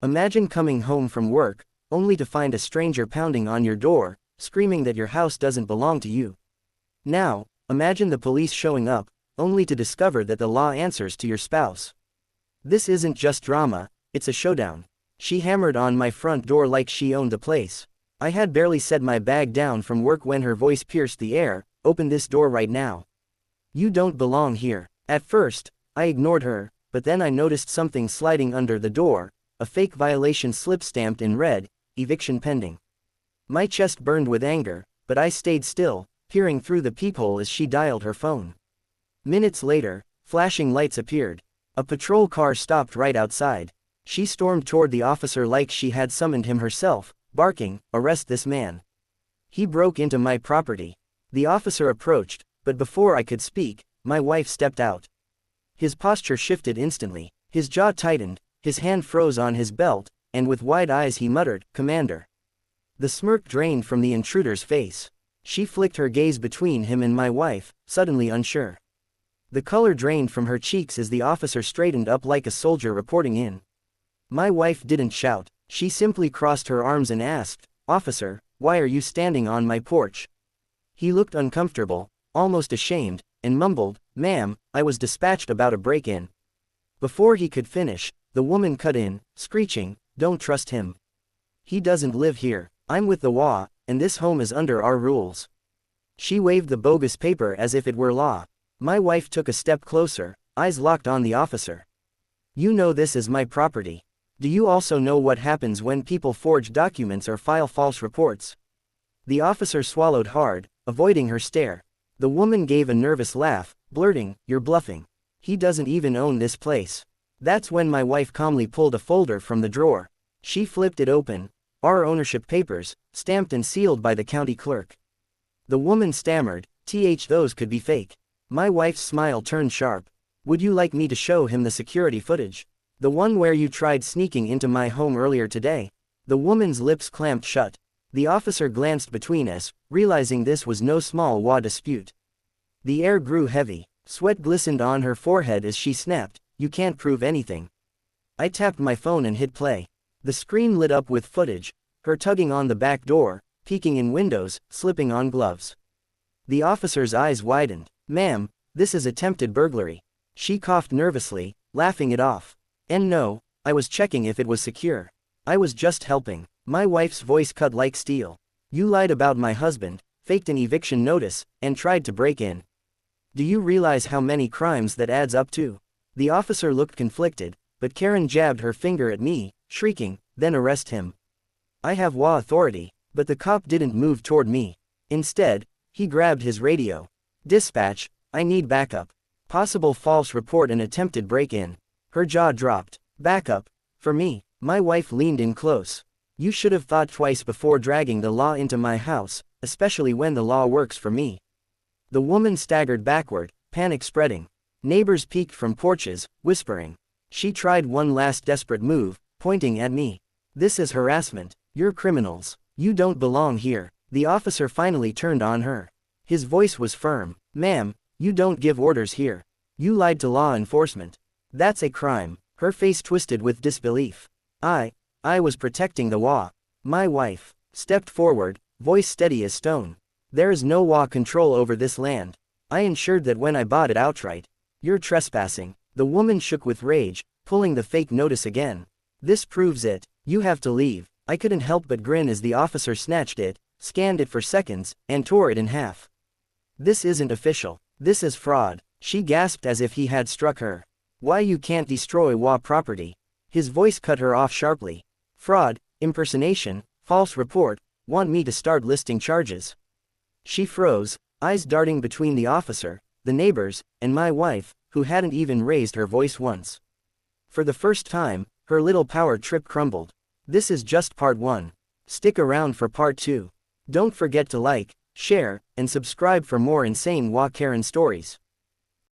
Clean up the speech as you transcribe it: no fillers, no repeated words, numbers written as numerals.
Imagine coming home from work, only to find a stranger pounding on your door, screaming that your house doesn't belong to you. Now, imagine the police showing up, only to discover that the law answers to your spouse. This isn't just drama, it's a showdown. She hammered on my front door like she owned the place. I had barely set my bag down from work when her voice pierced the air, "Open this door right now. You don't belong here." At first, I ignored her, but then I noticed something sliding under the door, a fake violation slip stamped in red, "Eviction pending." My chest burned with anger, but I stayed still, peering through the peephole as she dialed her phone. Minutes later, flashing lights appeared. A patrol car stopped right outside. She stormed toward the officer like she had summoned him herself, barking, "Arrest this man. He broke into my property." The officer approached, but before I could speak, my wife stepped out. His posture shifted instantly. His jaw tightened, his hand froze on his belt, and with wide eyes he muttered, "Commander." The smirk drained from the intruder's face. She flicked her gaze between him and my wife, suddenly unsure. The color drained from her cheeks as the officer straightened up like a soldier reporting in. My wife didn't shout, she simply crossed her arms and asked, "Officer, why are you standing on my porch?" He looked uncomfortable, almost ashamed, and mumbled, "Ma'am, I was dispatched about a break-in." Before he could finish, the woman cut in, screeching, "Don't trust him. He doesn't live here. I'm with the HOA, and this home is under our rules." She waved the bogus paper as if it were law. My wife took a step closer, eyes locked on the officer. "You know this is my property. Do you also know what happens when people forge documents or file false reports?" The officer swallowed hard, avoiding her stare. The woman gave a nervous laugh, blurting, "You're bluffing. He doesn't even own this place." That's when my wife calmly pulled a folder from the drawer. She flipped it open. Our ownership papers, stamped and sealed by the county clerk. The woman stammered, those could be fake." My wife's smile turned sharp. "Would you like me to show him the security footage? The one where you tried sneaking into my home earlier today?" The woman's lips clamped shut. The officer glanced between us, realizing this was no small HOA dispute. The air grew heavy. Sweat glistened on her forehead as she snapped, "You can't prove anything." I tapped my phone and hit play. The screen lit up with footage, her tugging on the back door, peeking in windows, slipping on gloves. The officer's eyes widened. "Ma'am, this is attempted burglary." She coughed nervously, laughing it off. "And no, I was checking if it was secure. I was just helping." My wife's voice cut like steel. "You lied about my husband, faked an eviction notice, and tried to break in. Do you realize how many crimes that adds up to?" The officer looked conflicted, but Karen jabbed her finger at me, shrieking, "Then arrest him." I have HOA authority, but the cop didn't move toward me. Instead, he grabbed his radio. "Dispatch, I need backup. Possible false report and attempted break-in." Her jaw dropped. "Backup? For me?" My wife leaned in close. "You should have thought twice before dragging the law into my house, especially when the law works for me." The woman staggered backward, panic spreading. Neighbors peeked from porches, whispering. She tried one last desperate move, pointing at me. "This is harassment. You're criminals. You don't belong here." The officer finally turned on her. His voice was firm. "Ma'am, you don't give orders here. You lied to law enforcement. That's a crime." Her face twisted with disbelief. I was protecting the HOA." My wife stepped forward, voice steady as stone. "There is no HOA control over this land. I ensured that when I bought it outright." "You're trespassing." The woman shook with rage, pulling the fake notice again. "This proves it. You have to leave." I couldn't help but grin as the officer snatched it, scanned it for seconds, and tore it in half. "This isn't official. This is fraud." She gasped as if he had struck her. "Why you can't destroy HOA property?" His voice cut her off sharply. "Fraud, impersonation, false report, want me to start listing charges." She froze, eyes darting between the officer, the neighbors, and my wife, who hadn't even raised her voice once. For the first time, her little power trip crumbled. This is just part 1. Stick around for part 2. Don't forget to like, share, and subscribe for more insane HOA Karen stories.